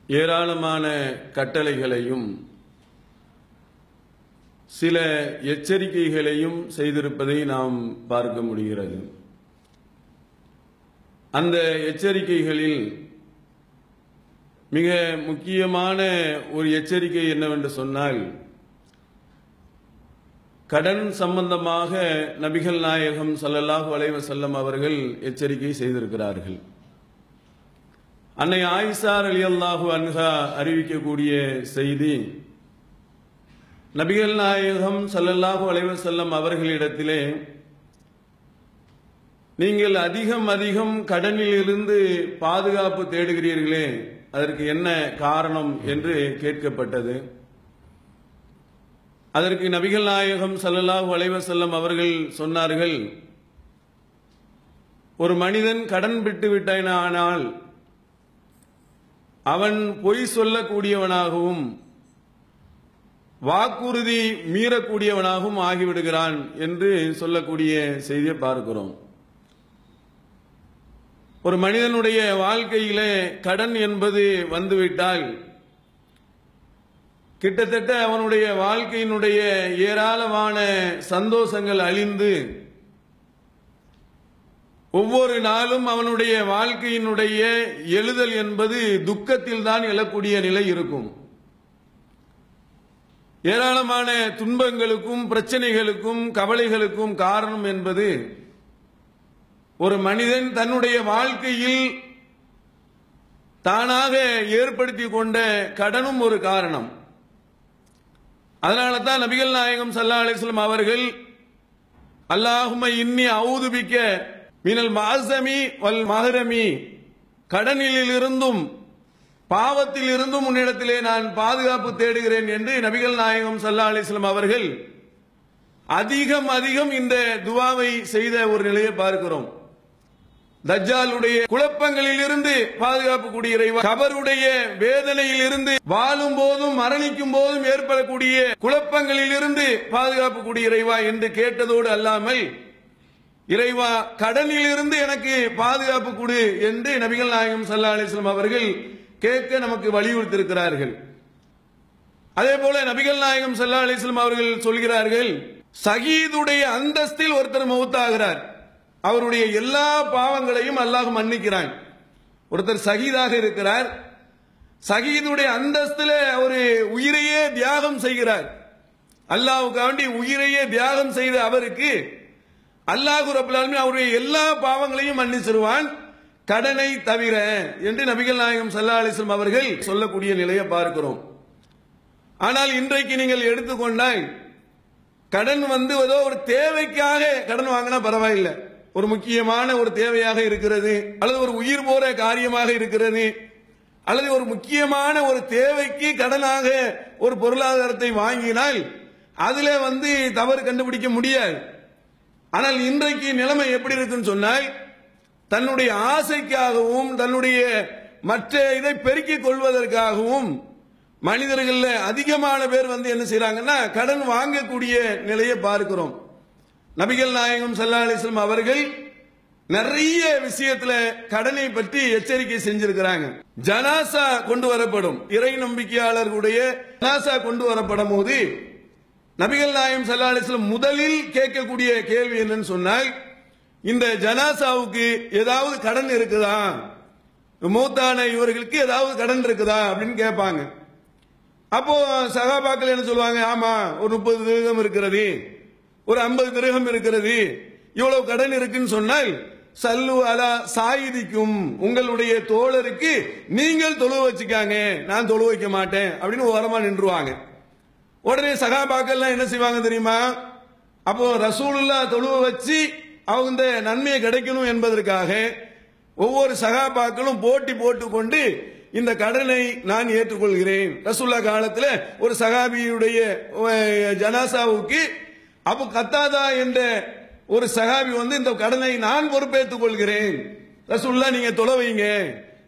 ஏராளமான கட்டளைகளையும் சில எச்சரிக்கைகளையும் செய்திருப்பதை நாம் பார்க்க முடிகிறது. அந்த எச்சரிக்கைகளில் மிக முக்கியமான ஒரு எச்சரிக்கை என்னவென்று சொன்னால், கடன் சம்பந்தமாக நபிகள் நாயகம் ஸல்லல்லாஹு அலைஹி வஸல்லம் அவர்கள் எச்சரிக்கை செய்திருக்கிறார்கள். அன்னை ஆயிஷா ரலியல்லாஹு அன்ஹா அறிவிக்கக்கூடிய செய்தி, நபிகள் நாயகம் ஸல்லல்லாஹு அலைஹி வஸல்லம் அவர்களிடத்திலே, நீங்கள் அதிகம் கடனில் இருந்து பாதுகாப்பு தேடுகிறீர்களே, அதற்கு என்ன காரணம் என்று கேட்கப்பட்டது. அதற்கு நபிகள் நாயகம் ஸல்லல்லாஹு அலைஹி வஸல்லம் அவர்கள் சொன்னார்கள், ஒரு மனிதன் கடன் விட்டு விட்டானால் அவன் பொய் சொல்லக்கூடியவனாகவும் வாக்குறுதி மீறக்கூடியவனாகவும் ஆகிவிடுகிறான் என்று சொல்லக்கூடிய செய்தியை பார்க்கிறோம். ஒரு மனிதனுடைய வாழ்க்கையிலே கடன் என்பது வந்துவிட்டால் கிட்டத்தட்ட அவனுடைய வாழ்க்கையினுடைய ஏராளமான சந்தோஷங்கள் அழிந்து ஒவ்வொரு நாளும் அவனுடைய வாழ்க்கையினுடைய எழுதல் என்பது துக்கத்தில் தான் எழக்கூடிய நிலை இருக்கும். ஏராளமான துன்பங்களுக்கும் பிரச்சனைகளுக்கும் கவலைகளுக்கும் காரணம் என்பது ஒரு மனிதன் தன்னுடைய வாழ்க்கையில் தானாக ஏற்படுத்தி கொண்ட கடனும் ஒரு காரணம். அதனால தான் நபிகள் நாயகம் ஸல்லல்லாஹு அலைஹி வஸல்லம் அவர்கள் அல்லாஹும்ம இன்னி அஊது பிக்க மினல் மஅஸமி வல் மஹ்ரமி, கடனில் இருந்தும் பாவத்தில் இருந்தும் உன்னிடத்திலே நான் பாதுகாப்பு தேடுகிறேன் என்று நபிகள் நாயகம் ஸல்லல்லாஹு அலைஹி வஸல்லம் அவர்கள் அதிகம் இந்த துஆவை செய்த ஒரு நிலையை பார்க்கிறோம். தஜ்ஜாலுடைய குழப்பங்களில் இருந்து பாதுகாப்பு கூடிய இறைவா, கபருடைய வேதனையில் இருந்து, வாழும் போதும் மரணிக்கும் போதும் ஏற்படக்கூடிய குழப்பங்களில் இருந்து பாதுகாப்பு கூடிய இறைவா என்று கேட்டதோடு அல்லாமல், இறைவா கடனில் இருந்து எனக்கு பாதுகாப்பு கொடு என்று நபிகள் நாயகம் ஸல்லல்லாஹு அலைஹி வஸல்லம் அவர்கள் கேட்க நமக்கு வலியுறுத்தியிருக்கிறார்கள். அதே போல நபிகள் நாயகம் ஸல்லல்லாஹு அலைஹி வஸல்லம் அவர்கள் சொல்கிறார்கள், ஷஹீதுடைய அந்தஸ்தில் ஒருத்தர் மௌத்தாகிறார், அவருடைய எல்லா பாவங்களையும் அல்லாஹ் மன்னிக்கிறான். ஒருத்தர் ஷஹீதாக இருக்கிறார், ஷஹீதுடைய அந்தஸ்தில ஒரு உயிரையே தியாகம் செய்கிறார், அல்லாஹ்வுக்காண்டி உயிரையே தியாகம் செய்த அவருக்கு அல்லாஹ் ரப்பல் ஆலமீன் அவருடைய எல்லா பாவங்களையும் மன்னிச்சிருவான், கடனை தவிர என்று நபிகள் நாயகம் ஸல்லல்லாஹு அலைஹி வஸல்லம் அவர்கள் சொல்லக்கூடிய நிலையை பார்க்கிறோம். ஆனால் இன்றைக்கு நீங்கள் எடுத்துக்கொண்டால், கடன் ஏதோ ஒரு தேவைக்காக கடன் வாங்கினா பரவாயில்லை, ஒரு முக்கியமான ஒரு தேவையாக இருக்கிறது, அல்லது ஒரு உயிர் போற காரியமாக இருக்கிறது, அல்லது ஒரு முக்கியமான ஒரு தேவைக்கு கடனாக ஒரு பொருளாதாரத்தை வாங்கினால் அதுல தவறு கண்டுபிடிக்க முடியாது. ஆனால் இன்றைக்கு நிலைமை எப்படி இருக்குன்னு சொன்னால், தன்னுடைய ஆசைக்காகவும் தன்னுடைய மற்ற இதை பெருக்கிக் கொள்வதற்காகவும் மனிதர்கள் அதிகமான பேர் என்ன செய்யறாங்கன்னா கடன் வாங்கக்கூடிய நிலையை பார்க்கிறோம். நபிகள் நாயகம் ஸல்லல்லாஹு அலைஹி வஸல்லம் அவர்கள் நிறைய விஷயத்துல கடனை பற்றி எச்சரிக்கை செஞ்சிருக்கிறாங்க. ஜனாசா கொண்டு வரப்படும், இறை நம்பிக்கையாளர்களுடைய ஜனாசா கொண்டு வரப்படும் போது நபிகள் நாயகம் ஸல்லல்லாஹு அலைஹி வஸல்லம் முதலில் கேட்கக்கூடிய கேள்வி என்னன்னு சொன்னால், இந்த ஜனாசாவுக்கு ஏதாவது கடன் இருக்குதா, மௌத்தான இவர்களுக்கு ஏதாவது கடன் இருக்குதா அப்படின்னு கேட்பாங்க. அப்போ சகாபாக்கள் என்ன சொல்லுவாங்க, ஆமா ஒரு 30 திரகம் இருக்கிறது, ஒரு 50 திரகம் இருக்கிறது, இவ்வளவு கடன் இருக்குன்னு சொன்னால், சல்லு அலா சாயிதிக்கும், உங்களுடைய தோழருக்கு நீங்கள் தொழு வச்சுக்காங்க, நான் தொழு வைக்க மாட்டேன் அப்படின்னு ஓரமா நின்றுவாங்க. உடனே சகாபாக்கள் என்ன செய்வாங்க தெரியுமா, அப்போ ரசூலுல்லாஹ் தொழுவ வச்சு அவங்க நன்மையை கிடைக்கணும் என்பதற்காக ஒவ்வொரு சகாபாக்களும் போட்டி போட்டுக்கொண்டு இந்த கடனை நான் ஏற்றுக்கொள்கிறேன். ரசூலுல்லாஹ் காலத்தில் ஒரு சகாபியுடைய ஜனாசாவுக்கு அபு கத்தாதா என்ற ஒரு சகாபி இந்த கடனை நான் பொறுப்பேற்றுக் கொள்கிறேன், ரசூலுல்லாஹ் நீங்க தொழ வைங்க,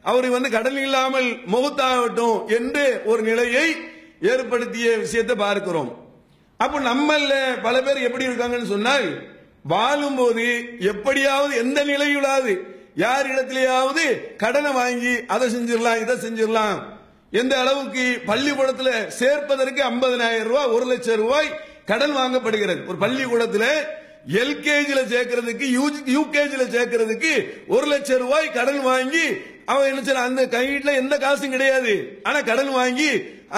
அவர் கடன் இல்லாமல் மௌத்தாகட்டும் என்று ஒரு நிலையை ஏற்படுத்திய விஷயத்தை பார்க்கிறோம். அப்ப நம்மள பல பேர் எப்படி இருக்காங்கன்னு சொன்னால், வாழும்போது எப்படியாவது எந்த நிலையிலாவது யார் இடத்திலேயாவது கடனை வாங்கி அதை செஞ்சிடலாம் இதை செஞ்சிடலாம் எந்த அளவுக்கு பள்ளிக்கூடத்தில் சேர்ப்பதற்கு 50,000 ரூபாய் 1 லட்சம் ரூபாய் கடன் வாங்கப்படுகிறது. ஒரு பள்ளிக்கூடத்தில் எல்கேஜில சேர்க்கிறதுக்கு யூகேஜில சேர்க்கிறதுக்கு 1 லட்சம் ரூபாய் கடன் வாங்கி அவன் என்ன செய்ய, அந்த கையில எந்த காசும் கிடையாது, ஆனா கடன் வாங்கி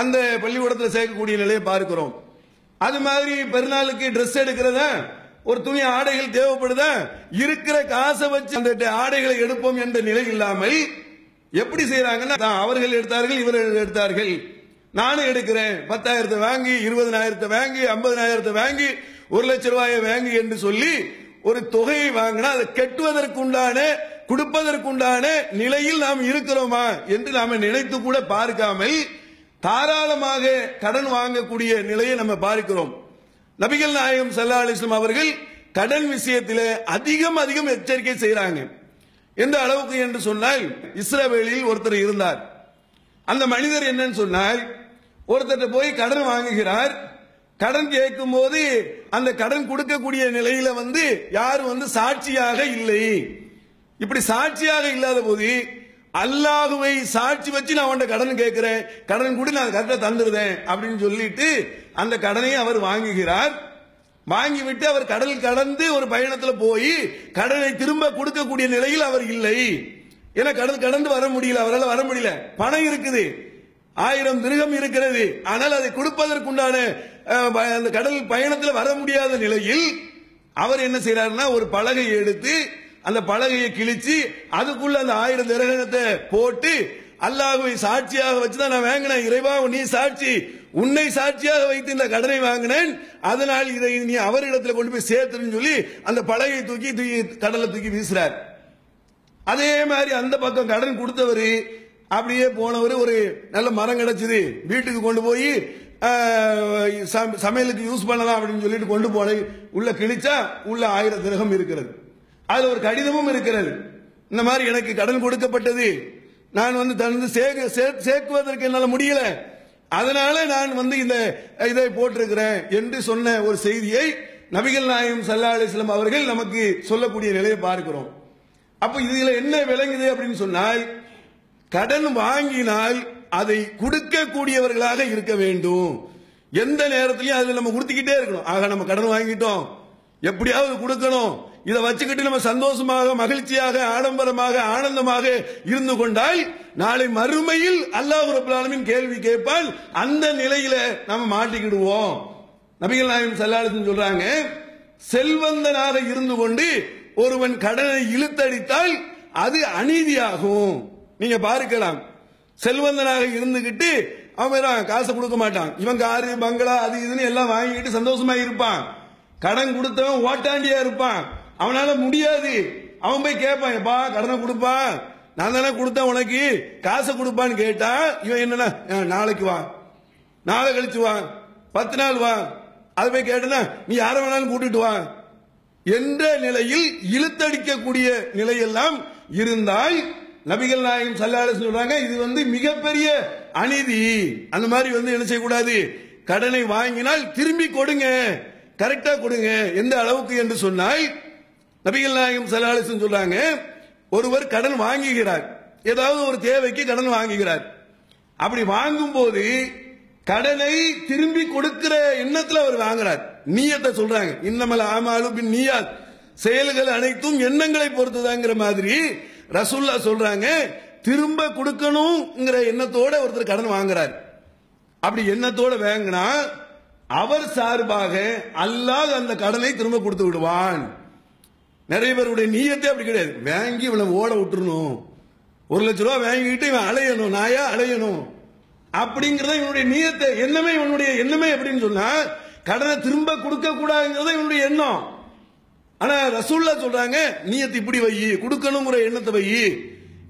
அந்த பள்ளிக்கூடத்தில் சேர்க்கக்கூடிய நிலையை பார்க்கிறோம். அது மாதிரி பெருநாளுக்கு ட்ரெஸ் எடுக்கிறதா, ஒரு துணி ஆடைகள் தேவைப்படுதா, இருக்கிற காசை வச்சு அந்த ஆடைகளை எடுப்போம் என்ற நிலை இல்லாமல் எப்படி செய்யறாங்கன்னா, அவர்கள் எடுத்தார்கள் இவர்கள் எடுத்தார்கள், நானும் எடுக்கிறேன் 10,000 வாங்கி 20,000 வாங்கி 50,000 வாங்கி 1 லட்சம் ரூபாயை வாங்கி என்று சொல்லி ஒரு தொகையை வாங்கினா அதை கட்டுவதற்குண்டான கொடுப்பதற்குண்டான நிலையில் நாம் இருக்கிறோமா என்று நாம நினைத்து கூட பார்க்காமல் தாராளமாக கடன் வாங்கக்கூடிய நிலையை நம்ம பார்க்கிறோம். நபிகள் நாயகம் ஸல்லல்லாஹு அலைஹி வஸல்லம் அவர்கள் கடன் விஷயத்தில் அதிகம் எச்சரிக்கை செய்யறாங்க. எந்த அளவுக்கு என்று சொன்னால், இஸ்ரவேலில் ஒருத்தர் இருந்தார். அந்த மனிதர் என்னன்னு சொன்னால், ஒருத்தர் போய் கடன் வாங்குகிறார். கடன் கேட்கும் போது அந்த கடன் கொடுக்கக்கூடிய நிலையில யாரும் சாட்சியாக இல்லை. இப்படி சாட்சியாக இல்லாத போது அல்லாஹுவை சாட்சி வச்சு நான் அவன் கடன் கேட்கிறேன், கடன் கூட நான் கரெக்டா தந்துருதேன் அப்படின்னு சொல்லிட்டு அந்த கடனை அவர் வாங்குகிறார். வாங்கிவிட்டு அவர் கடல் கடந்து ஒரு பயணத்தில் போய் கடனை திரும்ப கொடுக்கக்கூடிய நிலையில் அவர் இல்லை. ஏன்னா கடல் கடந்து வர முடியல, அவரால் வர முடியல. பணம் இருக்குது, 1000 திர்ஹம் இருக்கிறது, ஆனால் அதை கொடுப்பதற்குண்டான அந்த கடல் பயணத்தில் வர முடியாத நிலையில் அவர் என்ன செய்யறாருன்னா, ஒரு பலகையை எடுத்து அந்த பலகையை கிழிச்சு அதுக்குள்ள அந்த 1000 திர்ஹத்தை போட்டு அல்லாஹ்வை சாட்சியாக வச்சுதான் நான் வாங்கினேன், இறைவா நீ சாட்சி, உன்னை சாட்சியாக வைத்து இந்த கடனை வாங்கினேன், அதனால் இதை நீ அவரிடத்தில் கொண்டு போய் சேர்த்துன்னு சொல்லி அந்த பலகையை தூக்கி கடலை தூக்கி வீசுறார். அதே மாதிரி அந்த பக்கம் கடன் கொடுத்தவர் அப்படியே போனவர், ஒரு நல்ல மரம் கிடைச்சது, வீட்டுக்கு கொண்டு போய் சமையலுக்கு யூஸ் பண்ணலாம் அப்படின்னு சொல்லிட்டு கொண்டு போன, உள்ள கிழிச்சா உள்ள 1000 திர்ஹம் இருக்கிறது. அதுல ஒரு கடிதமும் இருக்கிறது, இந்த மாதிரி எனக்கு கடன் கொடுக்கப்பட்டது, நான் தந்து சேர்க்குவதற்கு என்னால் முடியல, அதனால நான் இந்த இதை போட்டிருக்கிறேன் என்று சொன்ன ஒரு செய்தியை நபிகள் நாயகம் ஸல்லல்லாஹு அலைஹி வஸல்லம் அவர்கள் நமக்கு சொல்லக்கூடிய நிலையை பார்க்கிறோம். அப்ப இதுல என்ன விளங்குது அப்படின்னு சொன்னால், கடன் வாங்கினால் அதை கொடுக்கக்கூடியவர்களாக இருக்க வேண்டும். எந்த நேரத்திலையும் அதுல நம்ம கொடுத்துக்கிட்டே இருக்கணும். ஆக நம்ம கடன் வாங்கிட்டோம், எப்படியாவது கொடுக்கணும், இதை வச்சுக்கிட்டு நம்ம சந்தோஷமாக மகிழ்ச்சியாக ஆடம்பரமாக ஆனந்தமாக இருந்து கொண்டால் நாளை மறுமையில் அல்லாஹ் ரப்பல் ஆலமீன் கேள்வி கேட்பான். அந்த நிலையில நம்ம மாட்டிக்கிடுவோம். நபிகள் நாயகம் ஸல்லல்லாஹு அலைஹி வஸல்லம் சொல்றாங்க, செல்வந்தனாக இருந்து கொண்டு ஒருவன் கடனை இழுத்தடித்தால் அது அநீதியாகும். நீங்க பார்க்கலாம், செல்வந்தனாக இருந்துகிட்டு அவன் காசை கொடுக்க மாட்டான், இவன் காரு பங்களா அது இதுன்னு எல்லாம் வாங்கிட்டு சந்தோஷமா இருப்பான். கடன் கொடுத்தவன் ஓட்டாண்டியா இருப்பான், அவனால முடியாது, அவன் போய் கேட்பான், எப்பா கடனை கொடுப்பா, நான் தானே கொடுத்தேன் உனக்கு, காசை கொடுப்பான்னு கேட்டா இவன் என்னன்னா, நாளைக்கு வா, நாளை கழிச்சு வா, 10 நாள் வா, அது போய் கேட்டனா நீ யாரை வேணாலும் கூட்டிட்டு வா என்ற நிலையில் இழுத்தடிக்கக்கூடிய நிலையெல்லாம் இருந்தால் நபிகள் நாயகம் ஸல்லல்லாஹு அலைஹி வஸல்லம் சொல்றாங்க, இது மிகப்பெரிய அநீதி. அந்த மாதிரி என்ன செய்யக்கூடாது, கடனை வாங்கினால் திரும்பி கொடுங்க, கரெக்டா கொடுங்க. எந்த அளவுக்கு என்று சொன்னால், நபிகள் நாயகம் ஸல்லல்லாஹு அலைஹி வஸல்லம் சொல்றாங்க, ஒருவர் கடன் வாங்குகிறார், ஏதாவது ஒரு தேவைக்கு கடன் வாங்குகிறார். அப்படி வாங்கும் போது கடனை திரும்பி கொடுக்கிற எண்ணத்தில் அவர் வாங்குறார். நியத்தை சொல்றாங்க, இன்னமல் ஆமாலு பின் நியாத், செயல்கள் அனைத்தும் எண்ணங்களை பொறுத்துதாங்கிற மாதிரி ரசூல்லா சொல்றாங்க. திரும்ப கொடுக்கணுங்கிற எண்ணத்தோட ஒருத்தர் கடன் வாங்குறார். அப்படி எண்ணத்தோட வாங்கினா அவர் சார்பாக அல்லாஹ் அந்த கடனை திரும்ப கொடுத்து விடுவான். நிறைய பேருடைய நியத்தை அப்படி கிடையாது, வாங்கி இவனை ஓட விட்டுறணும், 1 லட்சம் ரூபாய் வாங்கிட்டு இவன் அலையணும், நாயா அலையணும் அப்படிங்கறத இவனுடைய நியத்தை, எண்ணமே இவனுடைய எண்ணமே. எப்படின்னு சொன்னா கடனை திரும்ப கொடுக்க கூடாதுங்கிறத இவனுடைய எண்ணம். ஆனா ரசூல்லா சொல்றாங்க, நியத்து இப்படி வை, கொடுக்கணுங்கிற எண்ணத்தை வை.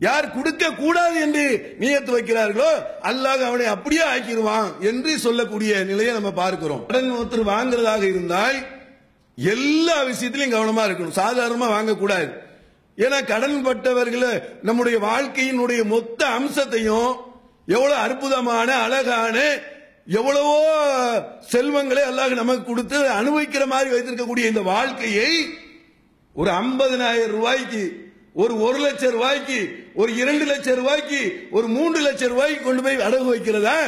யார் கொடுக்க கூடாது என்று நியத்து வைக்கிறார்களோ அல்லாஹ் அவனை அப்படியே ஆக்கிடுவான் என்று சொல்லக்கூடிய நிலையை நம்ம பார்க்கிறோம். கடன் ஒருத்தர் வாங்குறதாக இருந்தால் எல்லா விஷயத்திலையும் கவனமா இருக்கணும், சாதாரணமா வாங்கக்கூடாது. ஏன்னா கடன் பட்டவர்களை நம்முடைய வாழ்க்கையினுடைய மொத்த அம்சத்தையும், எவ்வளவு அற்புதமான அழகான எவ்வளவோ செல்வங்களை அல்லாஹ் நமக்கு கொடுத்து அனுபவிக்கிற மாதிரி வைத்திருக்கக்கூடிய இந்த வாழ்க்கையை ஒரு 50,000 ரூபாய்க்கு ஒரு லட்சம் ரூபாய்க்கு, ஒரு 2 லட்சம் ரூபாய்க்கு, ஒரு 3 லட்சம் ரூபாய்க்கு கொண்டு போய் அடகு வைக்கிறதா?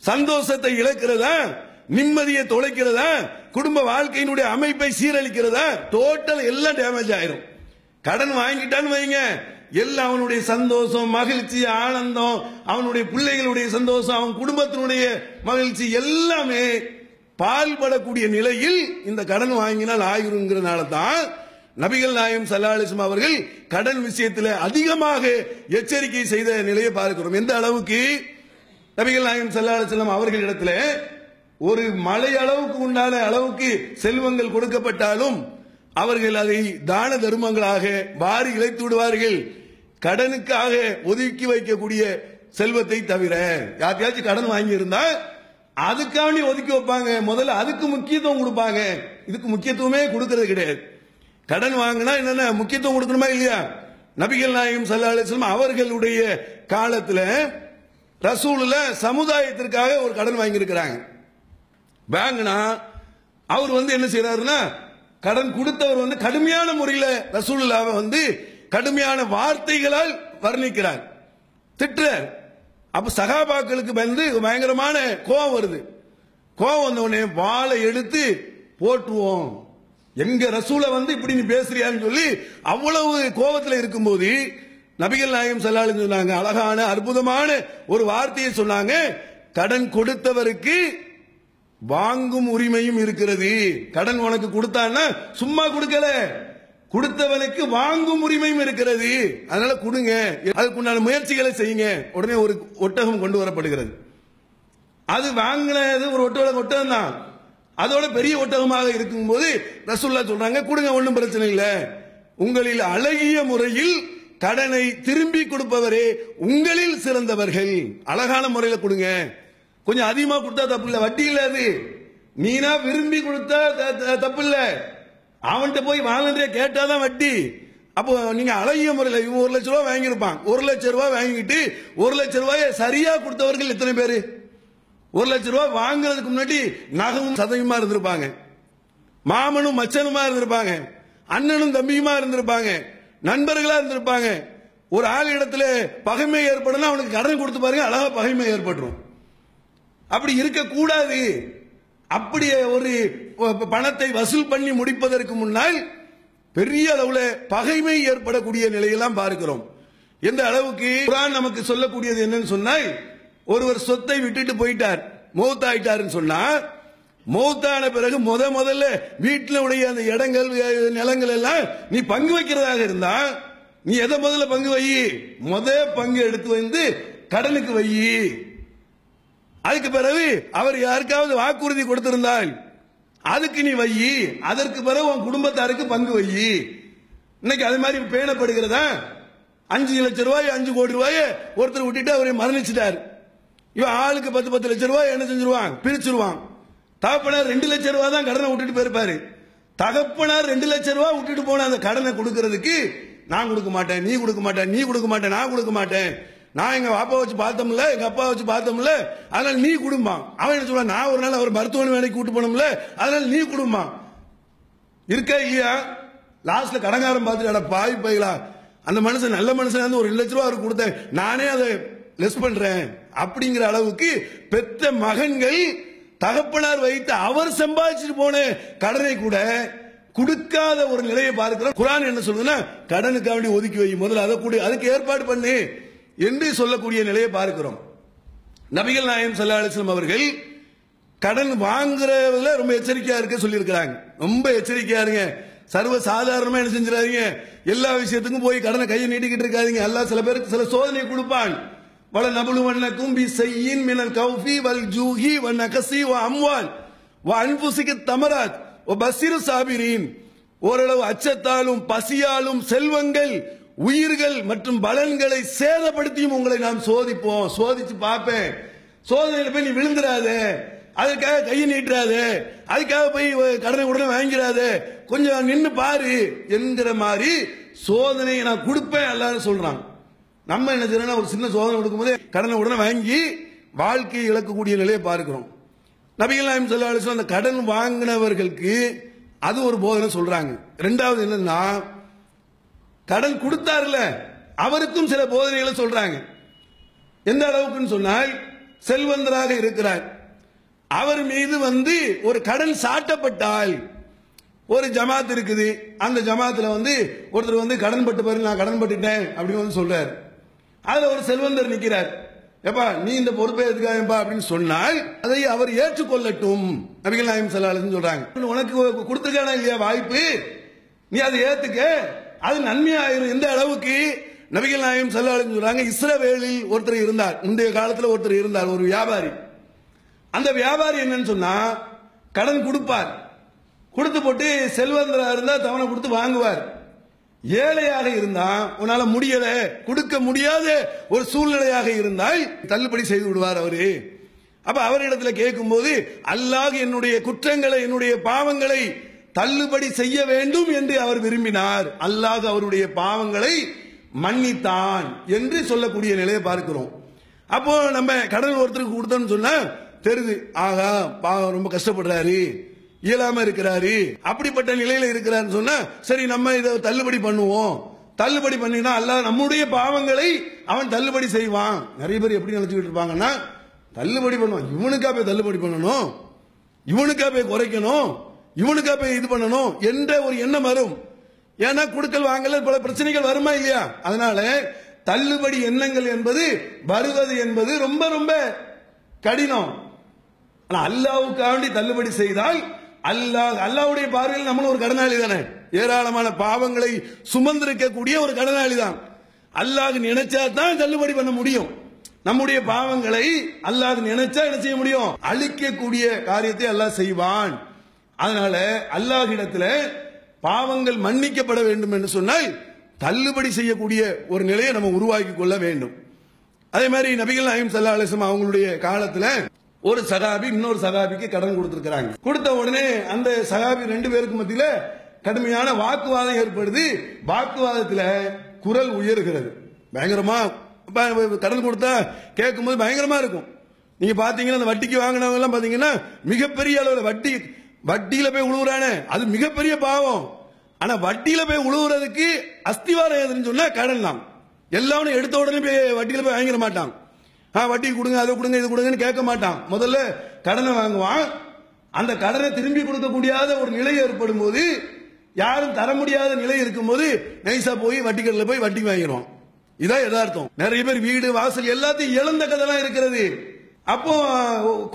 சந்தோஷத்தை இழக்கிறதா? நிம்மதியை தொலைக்கிறதா? குடும்ப வாழ்க்கையினுடைய அமைப்பை சீரழிக்கிறதா? டோட்டல் எல்லாம் டேமேஜ் ஆயிரும். கடன் வாங்கிட்டான்னு வைங்க, எல்லாம் அவனுடைய சந்தோஷம், மகிழ்ச்சி, ஆனந்தம், அவனுடைய பிள்ளைகளுடைய சந்தோஷம், அவன் குடும்பத்தினுடைய மகிழ்ச்சி எல்லாமே பால்படக்கூடிய நிலையில் இந்த கடன் வாங்கினால் ஆகிருங்கிறதுனால தான் நபிகள் நாயகம் ஸல்லல்லாஹு அலைஹி வஸல்லம் அவர்கள் கடன் விஷயத்தில் அதிகமாக எச்சரிக்கை செய்த நிலையை பார்க்கிறோம். எந்த அளவுக்கு நபிகள் நாயகம் ஸல்லல்லாஹு அலைஹி வஸல்லம் அவர்களிடத்தில் ஒரு மலை அளவுக்கு உண்டான அளவுக்கு செல்வங்கள் கொடுக்கப்பட்டாலும் அவர்கள் அதை தான தர்மங்களாக வாரி இழைத்து விடுவார்கள். கடனுக்காக ஒதுக்கி வைக்கக்கூடிய செல்வத்தை தவிர யார்யாச்சும் கடன் வாங்கி இருந்தா அதுக்காண்டி ஒதுக்கி வைப்பாங்க. முதல்ல அதுக்கு முக்கியத்துவம் கொடுப்பாங்க. இதுக்கு முக்கியத்துவமே கொடுக்கிறது கிடையாது. கடன் வாங்கினா என்னென்ன முக்கியத்துவம் கொடுக்கணுமா இல்லையா? நபிகள் நாயகம் ஸல்லல்லாஹு அலைஹி வஸல்லம் அவர்களுடைய காலத்தில் ரசூலுல்லாஹ் சமுதாயத்திற்காக ஒரு கடன் வாங்கி இருக்கிறாங்க. வாங்கினா அவர் என்ன செய்யறாருன்னா, கடன் கொடுத்தவர் கடுமையான முறையில் ரசூலுல்லாஹ்வை கடுமையான வார்த்தைகளால் வர்ணிக்கிறார், திட்டுறார். அப்ப சகாபாக்களுக்கு பயங்கரமான கோபம் வருது. கோபம் வந்த உடனே வாளை எடுத்து போட்டுருவோம், எங்க ரசூலை இப்படி நீ பேசுறியான்னு சொல்லி அவ்வளவு கோபத்தில் இருக்கும்போது நபிகள் நாயகம் ஸல்லல்லாஹு அலைஹி வஸல்லம் சொன்னாங்க, அழகான அற்புதமான ஒரு வார்த்தையை சொன்னாங்க, கடன் கொடுத்தவருக்கு வாங்கும் உரிமையும் இருக்கிறது. கடன் உனக்கு கொடுத்தான்னா சும்மா கொடுக்கல, கொடுத்தவனுக்கு வாங்கும் உரிமையும் இருக்கிறது. அதனால கொடுங்க, அதுக்குண்டான முயற்சிகளை செய்யுங்க. உடனே ஒரு ஒட்டகம் கொண்டு வரப்படுகிறது. அது வாங்கினது ஒரு ஒட்டகம் தான். அதோட பெரிய ஒட்டகமாக இருக்கும்போது ரசூலுல்லாஹ் சொல்றாங்க, கொடுங்க, ஒன்றும் பிரச்சனை இல்லை. உங்களில் அழகிய முறையில் கடனை திரும்பி கொடுப்பவரே உங்களில் சிறந்தவர்கள். அழகான முறையில் கொடுங்க, கொஞ்சம் அதிகமா கொடுத்தா தப்பு இல்லை, வட்டி இல்லை. அது நீனா விரும்பி கொடுத்தா தப்பு இல்லை, அவன்கிட்ட போய் வாங்கிட்டே கேட்டாதான் வட்டி. அப்போ நீங்க அழகிய முறையில், இவன் 1 லட்சம் ரூபாய் வாங்கியிருப்பான், 1 லட்சம் ரூபாய் வாங்கிட்டு 1 லட்சம் ரூபாயை சரியா கொடுத்தவர்கள் எத்தனை பேரு? 1 லட்சம் ரூபாய் வாங்குறதுக்கு முன்னாடி நகமும் சதவியுமா இருந்திருப்பாங்க, மாமனும் மச்சனுமா இருந்திருப்பாங்க, அண்ணனும் தம்பியுமா இருந்திருப்பாங்க, நண்பர்களா இருந்திருப்பாங்க. ஒரு ஆள் இடத்துல பகைமை ஏற்படணும், அவனுக்கு கடன் கொடுத்து பாருங்க, அழகா பகைமை ஏற்பட்டுரும். அப்படி இருக்கக்கூடாது. அப்படியே ஒரு பணத்தை வசூல் பண்ணி முடிப்பதற்கு முன்னால் பெரிய அளவுல பகைமை ஏற்படக்கூடிய நிலையெல்லாம் பார்க்கிறோம். எந்த அளவுக்கு குர்ஆன் நமக்கு சொல்லக்கூடியது என்னன்னு சொன்னால், ஒருவர் சொத்தை விட்டுட்டு போயிட்டார், மௌத்தாயிட்டாருன்னு சொன்னா, மௌத்தான பிறகு முதல்ல வீட்டில் உடைய அந்த இடங்கள் நிலங்கள் எல்லாம் நீ பங்கு வைக்கிறதாக இருந்தா நீ எதை முதல்ல பங்கு வை? பங்கு எடுத்து கடனுக்கு வை. அதுக்கு பிறகு அவர் யாருக்காவது வாக்குறுதி கொடுத்திருந்தால் அதுக்கு நீ வை. அதற்கு பிறகு உன் குடும்பத்தாருக்கு பங்கு வை. இன்னைக்கு அது மாதிரி பேணப்படுகிறதா? 5 லட்சம் ரூபாய் 5 கோடி ரூபாய் ஒருத்தர் விட்டுட்டு அவரை மரணிச்சிட்டார். இவன் ஆளுக்கு 10 லட்சம் ரூபாய் என்ன செஞ்சிருவான்? பிரிச்சிருவான். தகப்பனார் 2 லட்சம் ரூபாய் தான் கடனை விட்டுட்டு போயிருப்பாரு. தகப்பனார் 2 லட்சம் ரூபாய் விட்டுட்டு போன அந்த கடனை கொடுக்கறதுக்கு நான் கொடுக்க மாட்டேன், நீ கொடுக்க மாட்டேன், நீ கொடுக்க மாட்டேன், நான் கொடுக்க மாட்டேன், நான் எங்க அப்பா வச்சு பார்த்தோம்ல, எங்க அப்பா வச்சு பார்த்தோம்ல, அதனால நீ குடும்பம். அவன் என்ன சொல்லுவான்? நான் ஒரு நாள் அவர் மருத்துவமனை வேலைக்கு கூட்டு போனோம்ல, அதனால நீ குடும்பம். இருக்கா இல்லையா? லாஸ்ட்ல கடங்காரம் பார்த்துட்டு பாய் பைகளா, அந்த மனுஷன் நல்ல மனுஷன், ஒரு 2 லட்சம் ரூபாய் அவருக்கு கொடுத்தேன், நானே அதை லெஸ் பண்றேன் அப்படிங்கிற அளவுக்கு பெற்ற மகன்கள் தகப்பனார் வைத்து அவர் சம்பாதிச்சுட்டு போன கடனை கூட கொடுக்காத ஒரு நிலையை பார்க்கிறோம். குர்ஆன் என்ன சொல்லுதுன்னா, கடனுக்காக வேண்டி ஒதுக்கி வை, முதல்ல அதை கூட அதுக்கு ஏற்பாடு பண்ணு என்று சொல்லக்கூடிய நிலையை பார்க்கிறோம். நபிகள் நாயகம் ஸல்லல்லாஹு அலைஹி வஸல்லம் அவர்கள் கடன் வாங்குறதுல ரொம்ப எச்சரிக்கையா இருக்க சொல்லியிருக்கிறாங்க. ரொம்ப எச்சரிக்கையா இருங்க, சர்வ சாதாரணமா என்ன செஞ்சிடாதீங்க, எல்லா விஷயத்துக்கும் போய் கடனை கையை நீட்டிக்கிட்டு இருக்காதீங்க. அல்லாஹ் சில பேருக்கு சில சோதனை கொடுப்பான். வல நபுலுவன்னக்கும் பிஸையின் மினல் கௌஃபி வல் ஜூஹி வ நகஸி வ அம்வால் வ அன்ஃபுஸிக தமராத் வ பஸ்ஸிரு சாபிரீன். ஓரளவு அச்சத்தாலும் பசியாலும் செல்வங்கள் உயிர்கள் மற்றும் பலன்களை சேதப்படுத்தியும் உங்களை நாம் சோதிப்போம், சோதிச்சு பார்ப்பேன். சோதனையில போய் நீ விழுந்துடாத, அதுக்காக கையை நீட்டுறாத, அதுக்காக போய் கடனை உடனே வாங்கிறாத, கொஞ்சம் நின்று பாரு என்கிற மாதிரி சோதனையை நான் கொடுப்பேன் எல்லாரும் சொல்றான். நம்ம என்ன செய்யறோம்னா, ஒரு சின்ன சோதனை கொடுக்கும்போது கடனை உடனே வாங்கி வாழ்க்கையை இழக்கக்கூடிய நிலையை பார்க்கிறோம். நபிகள் நாயகம் ஸல்லல்லாஹு அலைஹி வஸல்லம் அந்த கடன் வாங்கினவர்களுக்கு அது ஒரு போதனை சொல்றாங்க. ரெண்டாவது என்னன்னா, கடன் கொடுத்தார்ல அவருக்கும் சில போதனைகளை சொல்றாங்க. எந்த அளவுக்குன்னு சொன்னால், செல்வந்தராக இருக்கிறார், அவர் மீது ஒரு கடன் சாட்டப்பட்டால், ஒரு ஜமாத் இருக்குது, அந்த ஜமாத்துல ஒருத்தர் கடன் பட்டு பாரு, நான் கடன் பட்டுட்டேன் அப்படின்னு சொல்றாரு. அதுல ஒரு செல்வந்தர் நிக்கிறார், எப்பா நீ இந்த பொறுப்பை எதுக்காகப்பா அப்படின்னு சொன்னால் அதை அவர் ஏற்றுக்கொள்ளட்டும். நபிகள் நாயகம் ஸல்லல்லாஹு அலைஹி வஸல்லம் சொல்றாங்க, உனக்கு கொடுத்துருக்கானா இல்லையா வாய்ப்பு, நீ அதை ஏத்துக்க, அது நன்மையாயிரும். எந்த அளவுக்கு நபிகள் நாயகம் ஸல்லல்லாஹு அலைஹி வஸல்லம் சொல்றாங்க, இஸ்ரவேலில் ஒருத்தர் இருந்தார், முந்தைய காலத்தில் ஒருத்தர் இருந்தார், ஒரு வியாபாரி. அந்த வியாபாரி என்னன்னு சொன்னா கடன் கொடுப்பார், கொடுத்து போட்டு செல்வந்தராக இருந்தா தவணை கொடுத்து வாங்குவார். ஏழையாக இருந்தா உன்னால முடியல, கொடுக்க முடியாத ஒரு சூழ்நிலையாக இருந்தால் தள்ளுபடி செய்து விடுவார் அவரு. அப்ப அவரிடத்துல கேட்கும் போது, அல்லாஹ் என்னுடைய குற்றங்களை, என்னுடைய பாவங்களை தள்ளுபடி செய்ய வேண்டும் என்று அவர் விரும்பினார், அல்லாஹ் அவருடைய பாவங்களை மன்னித்தான் என்று சொல்லக்கூடிய நிலையை பார்க்கிறோம். அப்போ நம்ம கடன் ஒருத்தருக்கு கொடுத்தோம்னு சொன்னா தெரியுது, ஆகா பாவம் ரொம்ப கஷ்டப்படுறாரு, இயலாம இருக்கிறாரு, அப்படிப்பட்ட நிலையில இருக்கிறான்னு சொன்னா சரி நம்ம இதை தள்ளுபடி பண்ணுவோம். தள்ளுபடி பண்ணினா அல்லாஹ் நம்முடைய பாவங்களை அவன் தள்ளுபடி செய்வான். நிறைய பேர் எப்படி நினைச்சுக்கிட்டு இருப்பாங்கன்னா, தள்ளுபடி பண்ணுவான், இவனுக்கா போய் தள்ளுபடி பண்ணணும், இவனுக்கா போய் குறைக்கணும், இவனுக்கா போய் இது பண்ணணும் என்ற ஒரு எண்ணம் வரும். ஏன்னா கொடுக்கல் வாங்கல பல பிரச்சனைகள் வருமா இல்லையா? அதனால தள்ளுபடி எண்ணங்கள் என்பது வருவது என்பது ரொம்ப ரொம்ப கடினம். ஆனா அல்லாஹ்வுக்காண்டி தள்ளுபடி செய்தால் அல்லாஹ்வுடைய பார்வையில் நம்மளும் ஒரு கடனாளி தானே, ஏராளமான பாவங்களை சுமந்திருக்கக்கூடிய ஒரு கடனாளி தான். அல்லாஹ் நினைச்சா தான் தள்ளுபடி பண்ண முடியும். நம்முடைய பாவங்களை அல்லாஹ் நினைச்சா என்ன செய்ய முடியும்? அழிக்கக்கூடிய காரியத்தை அல்லாஹ் செய்வான். அதனால அல்லாஹ்விடத்துல பாவங்கள் மன்னிக்கப்பட வேண்டும் என்று சொன்னால் தள்ளுபடி செய்யக்கூடிய ஒரு நிலையை நம்ம உருவாக்கி கொள்ள வேண்டும். அதே மாதிரி நபிகள் நாயகம் ஸல்லல்லாஹு அலைஹி வஸல்லம் அவங்களுடைய காலத்துல ஒரு சகாபி இன்னொரு சகாபிக்கு கடன் கொடுத்திருக்கிறாங்க. கொடுத்த உடனே அந்த சகாபி ரெண்டு பேருக்கு மத்தியில கடுமையான வாக்குவாதம் ஏற்படுது. வாக்குவாதத்துல குரல் உயர்கிறது பயங்கரமா. கடன் கொடுத்தா கேட்கும் போது பயங்கரமா இருக்கும். நீங்க பாத்தீங்கன்னா அந்த வட்டிக்கு வாங்கினவங்க எல்லாம் பாத்தீங்கன்னா மிகப்பெரிய அளவுல வட்டியில போய் உழுவுறானே அது மிகப்பெரிய பாவம். ஆனா வட்டியில போய் உழுவுறதுக்கு அஸ்திவாரம் எதுன்னு சொன்னா கடன் தான். எல்லாரும் எடுத்த உடனே போய் வட்டியில போய் வாங்கிட மாட்டான். வட்டி கொடுங்க, அதை கொடுங்க, இது கொடுங்கன்னு கேட்க மாட்டான். முதல்ல கடனை வாங்குவான். அந்த கடனை திரும்பி கொடுக்க முடியாத ஒரு நிலை ஏற்படும் போது, யாரும் தர முடியாத நிலை இருக்கும் போது நைசா போய் வட்டி கடையில போய் வட்டி வாங்கிடுவான். இதான் யதார்த்தம். நிறைய பேர் வீடு வாசல் எல்லாத்தையும் இழந்த கதைலாம் இருக்கிறது. அப்போ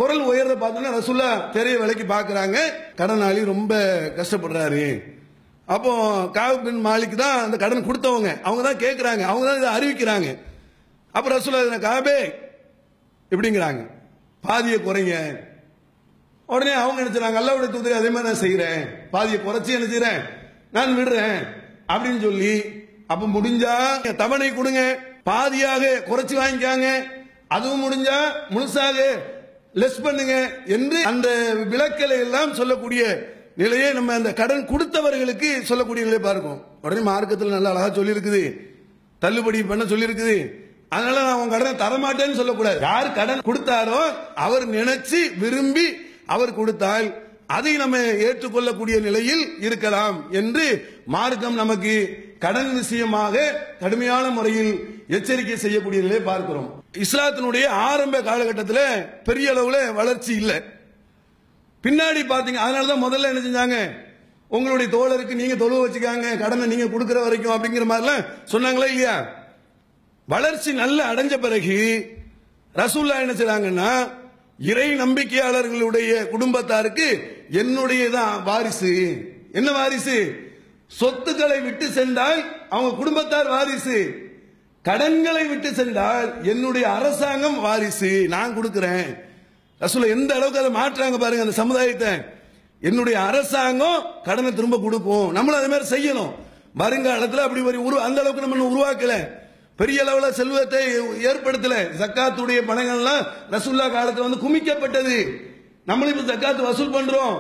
குரல் உயர்றத பார்த்தோன்னா ரசூலா பெரிய விலைக்கு பாக்குறாங்க, கடனாளி ரொம்ப கஷ்டப்படுறாரு. அப்போ காப் பின் மாலிக் தான் அந்த கடன் கொடுத்தவங்க, அவங்க தான் கேட்கிறாங்க, அவங்க தான் இதை அறிவிக்கிறாங்க. அப்ப ரசூலா காபே எப்படிங்கிறாங்க, பாதியை குறைங்க. உடனே அவங்க நினைச்சாங்க, அல்லாஹ்வுடைய தூதரே அதே மாதிரி நான் செய்யறேன், பாதியை குறைச்சி என்ன செய்யறேன் நான் விடுறேன் அப்படின்னு சொல்லி, அப்ப முடிஞ்சா தவணை கொடுங்க, பாதியாக குறைச்சி வாங்கிக்காங்க, அதுவும் முடிஞ்சா முழுசாக லெஸ் பண்ணுங்க என்று அந்த விலக்கலை எல்லாம் சொல்லக்கூடிய நிலையை நம்ம அந்த கடன் கொடுத்தவர்களுக்கு சொல்லக்கூடிய நிலையை பார்க்கும். உடனே மார்க்கத்தில் நல்ல அழகா சொல்லி இருக்குது, தள்ளுபடி பண்ண சொல்லி இருக்குது. அதனால நான் உங்க கடனை தரமாட்டேன்னு சொல்லக்கூடாது. யார் கடன் கொடுத்தாரோ அவர் நினைச்சு விரும்பி அவர் கொடுத்தால் அதை நம்ம ஏற்றுக்கொள்ளக்கூடிய நிலையில் இருக்கலாம் என்று மார்க்கம் நமக்கு கடன் விஷயமாக கடுமையான முறையில் எச்சரிக்கை செய்யக்கூடிய நிலையை பார்க்கிறோம். இஸ்லாத்தினுடைய ஆரம்ப காலகட்டத்தில் பெரிய அளவுல வளர்ச்சி இல்லை. பின்னாடி பாத்தீங்க, அதனாலதான் முதல்ல என்ன செஞ்சாங்க, உங்களுடைய தோழருக்கு நீங்க தொழுவ வச்சுக்காங்க, கடனை நீங்க கொடுக்கிற வரைக்கும் அப்படிங்கிற மாதிரிலாம் சொன்னாங்களா இல்லையா? வளர்ச்சி நல்ல அடைஞ்ச பிறகு ரசூல்லா என்ன செய்றாங்கன்னா, இறை நம்பிக்கையாளர்களுடைய குடும்பத்தாருக்கு என்னுடையதான் வாரிசு. என்ன வாரிசு? சொத்துக்களை விட்டு சென்றால் அவங்க குடும்பத்தார் வாரிசு, கடன்களை விட்டு சென்றால் என்னுடைய அரசாங்கம் வாரிசு, நான் கொடுக்கிறேன். ரசூலா எந்த அளவுக்கு அதை மாற்றாங்க பாருங்க அந்த சமுதாயத்தை. என்னுடைய அரசாங்கம் கடனை திரும்ப கொடுக்கும், நம்மளும் அதே மாதிரி செய்யணும். வருங்காலத்தில் அப்படி ஒரு அந்த அளவுக்கு நம்ம உருவாக்கல, பெரிய அளவில் செல்வத்தை ஏற்படுத்தல. ஜக்காத்துடைய பணங்கள்லாம் ரசூல்லா காலத்தில் குமிக்கப்பட்டது. நம்மளும் இப்ப ஜக்காத்து வசூல் பண்றோம்,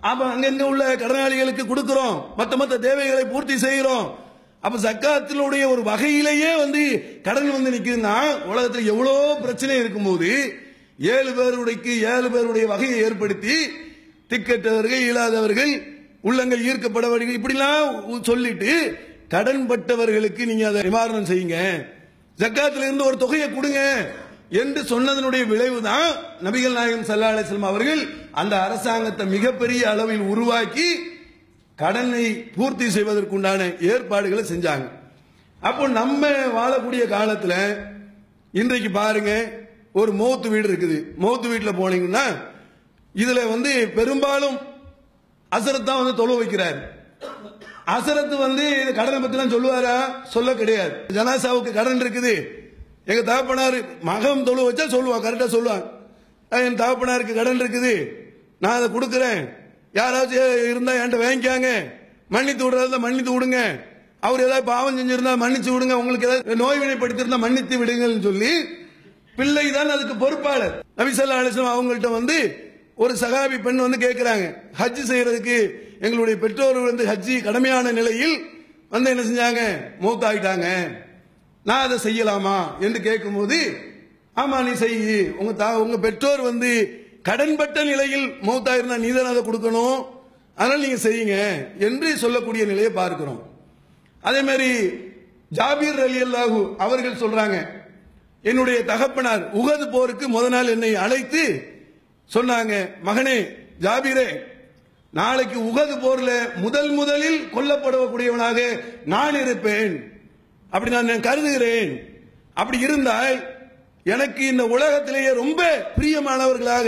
அப்ப அங்க உள்ள கடனாளிகளுக்கு கொடுக்கிறோம், மத்த தேவைகளை பூர்த்தி செய்கிறோம். அப்ப ஜக்காத்தினுடைய ஒரு வகையிலேயே கடன் நிக்குதுன்னா, உலகத்தில் எவ்வளவு பிரச்சனை இருக்கும்போது 7 பேருடைய வகையை ஏற்படுத்தி திக்கற்றவர்கள், இயலாதவர்கள், உள்ளங்கள் ஈர்க்கப்படவர்கள் இப்படிலாம் சொல்லிட்டு கடன்பட்டவர்களுக்கு நீங்க அதை நிவாரணம் செய்யுங்க, ஜக்காத்துல இருந்து ஒரு தொகையை கொடுங்க என்று சொன்னதனுடைய விளைவுதான் நபிகள் நாயகம் ஸல்லல்லாஹு அலைஹி வஸல்லம் அவர்கள் அந்த அரசாங்கத்தை மிகப்பெரிய அளவில் உருவாக்கி கடனை பூர்த்தி செய்வதற்குண்டான ஏற்பாடுகளை செஞ்சாங்க. அப்போ நம்ம வாழக்கூடிய காலத்துல இன்றைக்கு பாருங்க, ஒரு மௌத்து வீடு இருக்குது. மௌத்து வீட்டில் போனீங்கன்னா இதுல பெரும்பாலும் அசரத் தான் தொழு வைக்கிறார். அசரத்து கடனை பத்தி சொல்லுவாரா? சொல்ல கிடையாது. ஜனாசாவுக்கு கடன் இருக்குது, எங்க தகப்பனார் மகம் தொழு வச்சா சொல்லுவான், கரெக்டா சொல்லுவான், என் தகப்பனாருக்கு கடன் இருக்குது, நான் அதை கொடுக்கிறேன், யாராச்சும் இருந்தா என்கிட்ட வாங்கிக்காங்க, மன்னித்து விடுறதா மன்னித்து விடுங்க, அவர் ஏதாவது பாவம் செஞ்சிருந்தா மன்னிச்சு விடுங்க, உங்களுக்கு ஏதாவது நோய்வினைப்படுத்திருந்தா மன்னித்து விடுங்கன்னு சொல்லி பிள்ளை தான் அதுக்கு பொறுப்பாளர். நபி ஸல்லல்லாஹு அலைஹி வஸல்லம் அவங்கள்ட்ட ஒரு சகாபி பெண் கேட்கிறாங்க, ஹஜ் செய்யறதுக்கு எங்களுடைய பெற்றோர்கள் ஹஜ்ஜி கடமையான நிலையில் என்ன செஞ்சாங்க, மௌத்தாயிட்டாங்க, நான் அதை செய்யலாமா என்று கேட்கும்போது, ஆமா நீ செய், உங்க பெற்றோர் கடன்பட்ட நிலையில் மௌத்தாயிருந்தா நீ தான் அதை கொடுக்கணும், அதனால நீங்க செய்யுங்க என்று சொல்லக்கூடிய நிலையை பார்க்கிறோம். அதே மாதிரி ஜாபீர் ரலியல்லாஹு அவர்கள் சொல்றாங்க, என்னுடைய தகப்பனார் உஹது போருக்கு முத நாள் என்னை அழைத்து சொன்னாங்க, மகனே ஜாபீரே, நாளைக்கு உஹது போர்ல முதலில் கொல்லப்படக்கூடியவனாக நான் இருப்பேன், அப்படி நான் கருதுகிறேன். அப்படி இருந்தால் எனக்கு இந்த உலகத்திலேயே ரொம்ப பிரியமானவர்களாக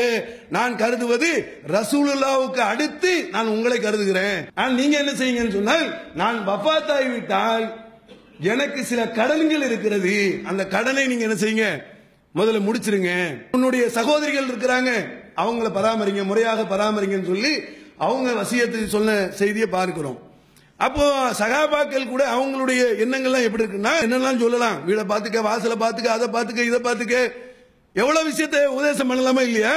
நான் கருதுவது ரசூலுல்லாஹ்வுக்கு அடுத்து நான் உங்களை கருதுகிறேன். நீங்க என்ன செய்யுங்கன்னு சொன்னால், நான் வஃபாத்தாகிவிட்டால் எனக்கு சில கடன்கள் இருக்கிறது, அந்த கடனை நீங்க என்ன செய்யுங்க, முதல்ல முடிச்சிருங்க. உன்னுடைய சகோதரிகள் இருக்கிறாங்க, அவங்கள பராமரிங்க, முறையாக பராமரிங்கன்னு சொல்லி அவங்க வசியத்துக்கு சொன்ன செய்தியை பார்க்கிறோம். அப்போ சகாபாக்கள் கூட அவங்களுடைய எண்ணங்கள்லாம் எப்படி இருக்குன்னா, என்னெல்லாம் சொல்லலாம், வீடை பார்த்துக்க, வாசலை பார்த்துக்க, அதை பார்த்துக்க, இதை பார்த்துக்க, எவ்வளவு விஷயத்தை உபதேசம் பண்ணலாமா இல்லையா?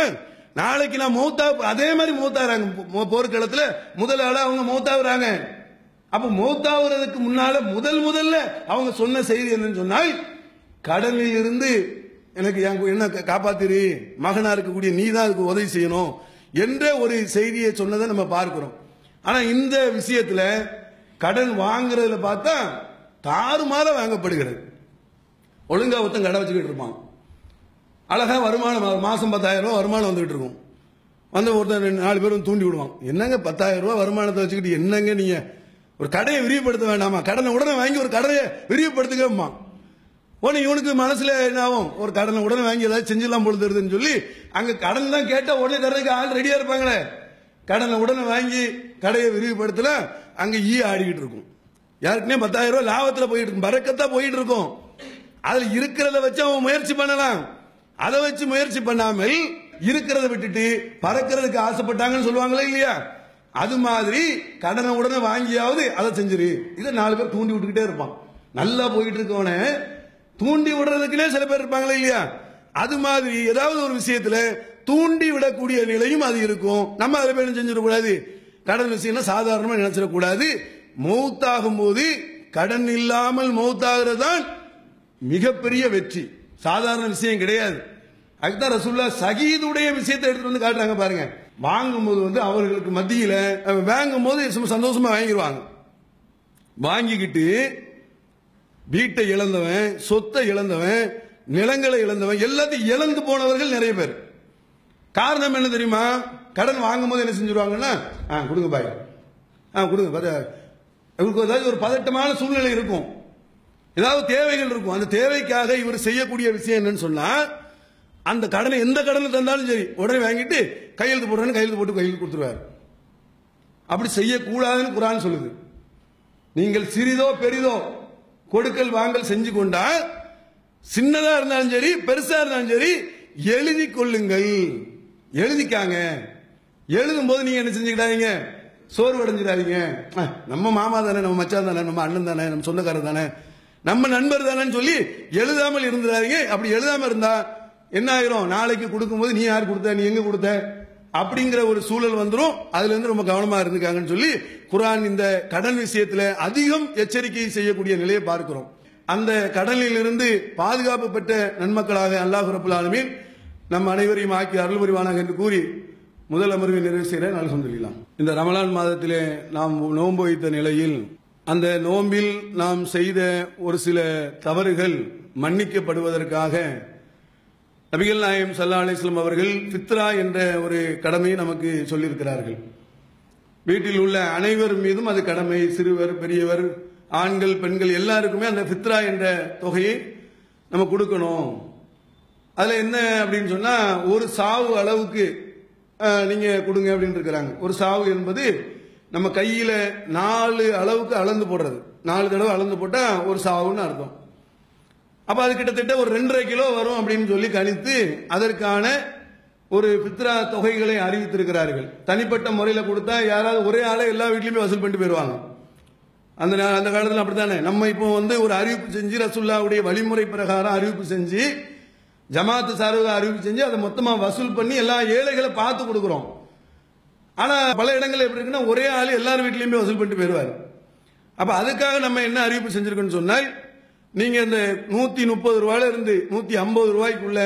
நாளைக்கு நான் மௌத்தா, அதே மாதிரி மௌத்தாகிறாங்க போர்க்களத்துல, முதல் ஆளா அவங்க மௌத்தாகிறாங்க. அப்ப மௌத்தாகிறதுக்கு முன்னால முதல்ல அவங்க சொன்ன செய்தி என்னன்னு சொன்னால், கடனில் இருந்து எனக்கு என்ன காப்பாத்திரு, மகனா இருக்கக்கூடிய நீ தான் அதுக்கு உதவி செய்யணும் என்ற ஒரு செய்தியை சொன்னதை நம்ம பார்க்கிறோம். ஆனா இந்த விஷயத்துல கடன் வாங்குறதுல பார்த்தா தாறுமாற வாங்கப்படுகிறது. ஒழுங்கா ஒருத்தன் கடை வச்சுக்கிட்டு இருப்பான், அழகா வருமானம், மாசம் 10,000 ரூபாய் வருமானம் வந்துகிட்டு இருக்கும். ஒருத்தன் 4 பேரும் தூண்டி விடுவான், என்னங்க 10,000 ரூபாய் வருமானத்தை வச்சுக்கிட்டு என்னங்க நீங்க ஒரு கடையை விரிவுபடுத்த வேண்டாமா, கடனை உடனே வாங்கி ஒரு கடையை விரிவுபடுத்துக்கமா. உடனே இவனுக்கு மனசுல என்ன ஆகும், ஒரு கடனை உடனே வாங்கி ஏதாவது செஞ்சிடலாம் போல தருதுன்னு சொல்லி அங்க கடன் தான் கேட்டா உடனே தர்றதுக்கு ஆள் ரெடியா இருப்பாங்களே. கடனை உடனே வாங்கி கடையை விரிவுபடுத்தல, அங்க ஆடிக்கிட்டு இருக்கும். யாருக்குன்னே 10,000 ரூபாய் லாபத்துல போயிட்டு இருக்கும், பறக்கத்தா போயிட்டு இருக்கும். அதுல இருக்கிறத வச்சு அவன் முயற்சி பண்ணலாம், அதை வச்சு முயற்சி பண்ணாமல் இருக்கிறத விட்டுட்டு பறக்கிறதுக்கு ஆசைப்பட்டாங்கன்னு சொல்லுவாங்களே இல்லையா, அது மாதிரி கடனை உடனே வாங்கியாவது அதை செஞ்சிரு. இதை 4 பேர் தூண்டி விட்டுக்கிட்டே இருப்பான். நல்லா போயிட்டு இருக்கவன தூண்டி விடுறதுக்குன்னே சில பேர் இருப்பாங்களே இல்லையா, அது மாதிரி ஏதாவது ஒரு விஷயத்துல தூண்டி விடக்கூடிய நிலையும் அது இருக்கும். நம்ம அதில் போய் செஞ்சிடக்கூடாது, கடன் விஷயம் சாதாரணமா நினைச்சிடக்கூடாது. மௌத்தாகும் போது கடன் இல்லாமல் மௌத்தாகிறது தான் மிகப்பெரிய வெற்றி, சாதாரண விஷயம் கிடையாது. அதுதான் ரசூலுல்லாஹ் ஷஹீதுடைய விஷயத்தை எடுத்துட்டு காட்டுறாங்க பாருங்க. வாங்கும் போது அவர்களுக்கு மத்தியில வாங்கும் போது சந்தோஷமா வாங்கிடுவாங்க. வாங்கிக்கிட்டு வீட்டை இழந்தவன், சொத்தை இழந்தவன், நிலங்களை இழந்தவன், எல்லாத்தையும் இழந்து போனவர்கள் நிறைய பேர். காரணம் என்ன தெரியுமா, கடன் வாங்கும் போது என்ன செஞ்சிருவாங்கன்னா, கொடுங்க பாய், கொடுங்க. இவருக்கு ஏதாவது ஒரு பதட்டமான சூழ்நிலை இருக்கும், ஏதாவது தேவைகள் இருக்கும். அந்த தேவைக்காக இவர் செய்யக்கூடிய விஷயம் என்னன்னு சொன்னா, அந்த கடனை எந்த கடனை தந்தாலும் சரி உடனே வாங்கிட்டு கையெழுத்து போடுறேன்னு கையெழுத்து போட்டு கையெழுத்து கொடுத்துருவார். அப்படி செய்யக்கூடாதுன்னு குர்ஆன் சொல்லுது. நீங்கள் சிறிதோ பெரிதோ கொடுக்கல் வாங்கல் செஞ்சு கொண்டா, சின்னதா இருந்தாலும் சரி பெருசா இருந்தாலும் சரி எழுதி கொள்ளுங்கள், எழுதிக்காங்க. எழுதும் போது நீங்க என்ன செஞ்சுக்கிட்டாதீங்க, சோர்வு அடைஞ்சிடாதீங்க. நம்ம மாமா தானே, நம்ம மச்சான் தானே, நம்ம அண்ணன் தானே, நம்ம சொந்தக்காரர் தானே, நம்ம நண்பர் தானேன்னு சொல்லி எழுதாமல் இருந்துடாதீங்க. அப்படி எழுதாம இருந்தா என்ன ஆயிரும், நாளைக்கு கொடுக்கும்போது நீ யார் கொடுத்த, நீ எங்க கொடுத்த அப்படிங்கிற ஒரு சூழல் வந்துடும். அதுல இருந்து ரொம்ப கவனமா இருந்துக்காங்கன்னு சொல்லி குர்ஆன் இந்த கடன் விஷயத்துல அதிகம் எச்சரிக்கை செய்யக்கூடிய நிலையை பார்க்கிறோம். அந்த கடனில் இருந்து பாதுகாப்பு பெற்ற நன்மக்களாக அல்லாஹ் ரப்பல் ஆலமீன் நம் அனைவரையும் ஆக்கி அருள் புரிவானாக என்று கூறி முதல் அமர்வை நிறைவு செய்கிறேன். அல்ஹம்துலில்லாஹ். இந்த ரமலான் மாதத்திலே நாம் நோன்பு வைத்த நிலையில் அந்த நோம்பில் நாம் செய்த ஒரு சில தவறுகள் மன்னிக்கப்படுவதற்காக நபிகள் நாயகம் ஸல்லல்லாஹு அலைஹி வஸல்லம் அவர்கள் ஃபித்ரா என்ற ஒரு கடமையை நமக்கு சொல்லியிருக்கிறார்கள். வீட்டில் உள்ள அனைவர் மீதும் அது கடமை. சிறுவர் பெரியவர் ஆண்கள் பெண்கள் எல்லாருக்குமே அந்த ஃபித்ரா என்ற தொகையை நம்ம கொடுக்கணும். அதுல என்ன அப்படின்னு சொன்னா, ஒரு சாவு அளவுக்கு நீங்க கொடுங்க அப்படின்னு இருக்கிறாங்க. ஒரு சாவு என்பது நம்ம கையில 4 அளவுக்கு அளந்து போடுறது. 4 தடவை அளந்து போட்டா ஒரு சாவுன்னு அர்த்தம். அப்ப அது கிட்டத்தட்ட ஒரு 2.5 கிலோ வரும் அப்படின்னு சொல்லி கணித்து அதற்கான ஒரு ஃபித்ரா தொகைகளை அறிவித்திருக்கிறார்கள். தனிப்பட்ட முறையில் கொடுத்தா யாராவது ஒரே ஆளை எல்லா வீட்லயுமே வசூல் பண்ணிட்டு போயிடுவாங்க. அந்த காலத்தில் அப்படித்தானே. நம்ம இப்போ ஒரு அறிவிப்பு செஞ்சு ரசூலுல்லாஹ்வுடைய வழிமுறை பிரகாரம் அறிவிப்பு செஞ்சு ஜமாத்து சார்பாக அறிவிப்பு செஞ்சு அதை மொத்தமா வசூல் பண்ணி எல்லா ஏழைகளை பார்த்து கொடுக்குறோம். ஆனா பல இடங்கள் எப்படி இருக்குன்னா, ஒரே ஆள் எல்லார் வீட்லயுமே வசூல் பண்ணிட்டு போயிடுவாரு. அப்ப அதுக்காக நம்ம என்ன அறிவிப்பு செஞ்சிருக்கோம்னு சொன்னால், நீங்க இந்த 130 ரூபாயில இருந்து 150 ரூபாய்க்குள்ள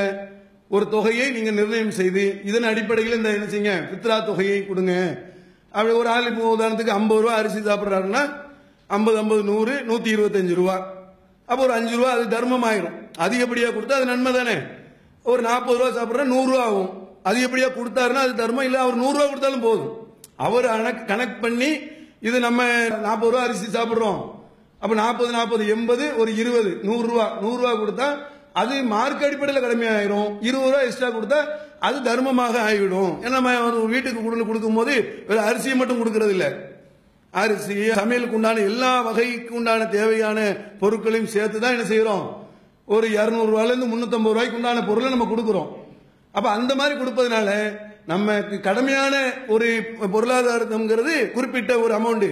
ஒரு தொகையை நீங்க நிர்ணயம் செய்து இதன் அடிப்படையில் இந்த என்ன செய்யுங்க, ஃபித்ரா தொகையை கொடுங்க. அப்படி ஒரு ஆள் இப்போ உதாரணத்துக்கு 50 ரூபாய் அரிசி சாப்பிட்றாருன்னா 50 50 100 125 ரூபா. அப்போ ஒரு 5 ரூபா அது தர்மம் ஆயிரும். அதிகப்படியா கொடுத்தா அது நன்மை தானே. ஒரு 40 ரூபா சாப்பிட்றா 100 ரூபா ஆகும். அதிகப்படியா கொடுத்தாருன்னா அது தர்மம். இல்ல அவர் 100 ரூபா கொடுத்தாலும் போதும். அவர் கணக்கு பண்ணி இது நம்ம 40 ரூபா அரிசி சாப்பிடுறோம், அப்ப 40 40 80 ஒரு 20 100 ரூபா கொடுத்தா அது மார்க் அடிப்படையில் கடமையாயிரும். 20 ரூபா எக்ஸ்ட்ரா கொடுத்தா அது தர்மமாக ஆகிவிடும். ஏன்னா நம்ம ஒரு வீட்டுக்கு கொடுக்கும் போது அரிசியை மட்டும் கொடுக்கறது இல்லை, அரிசி சமையலுக்கு உண்டான எல்லா வகைக்கு உண்டான தேவையான பொருட்களையும் சேர்த்து தான் என்ன செய்யறோம், ஒரு 200 ரூபாயிலிருந்து 350 ரூபாய்க்கு உண்டான பொருளை நம்ம கொடுக்கிறோம். அப்ப அந்த மாதிரி கொடுப்பதனால நமக்கு கடமையான ஒரு பொருளாதாரங்கிறது குறிப்பிட்ட ஒரு அமௌண்ட்,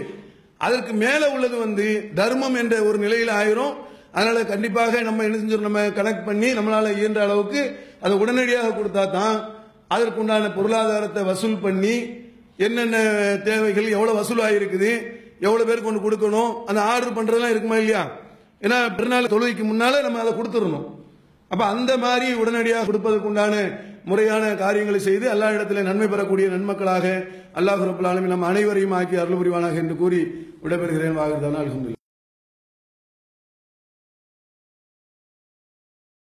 அதற்கு மேல உள்ளது தர்மம் என்ற ஒரு நிலையில் ஆயிரும். அதனால கண்டிப்பாக நம்ம என்ன செஞ்சோம், நம்ம கனெக்ட் பண்ணி நம்மளால இயன்ற அளவுக்கு அதை உடனடியாக கொடுத்தா தான் அதற்குண்டான பொருளாதாரத்தை வசூல் பண்ணி என்னென்ன தேவைகள் எவ்வளவு வசூல் ஆகிருக்குது, எவ்வளவு பேருக்கு கொண்டு கொடுக்கணும், அந்த ஆர்டர் பண்றதெல்லாம் இருக்குமா இல்லையா. ஏன்னா பிறநாள் தொழுகைக்கு முன்னால நம்ம அதை கொடுத்துடணும். அப்ப அந்த மாதிரி உடனடியாக கொடுப்பதற்கு உண்டான முறையான காரியங்களை செய்து அல்லா இடத்துல நன்மை பெறக்கூடிய நன்மக்களாக அல்லாஹ் ரப்பல் ஆலமீன் நம் அனைவரையும் ஆக்கி அருள் புரிவானாக என்று கூறி விடைபெறுகிறேன். வாகுதானா அல்ஹம்துலில்லாஹ்.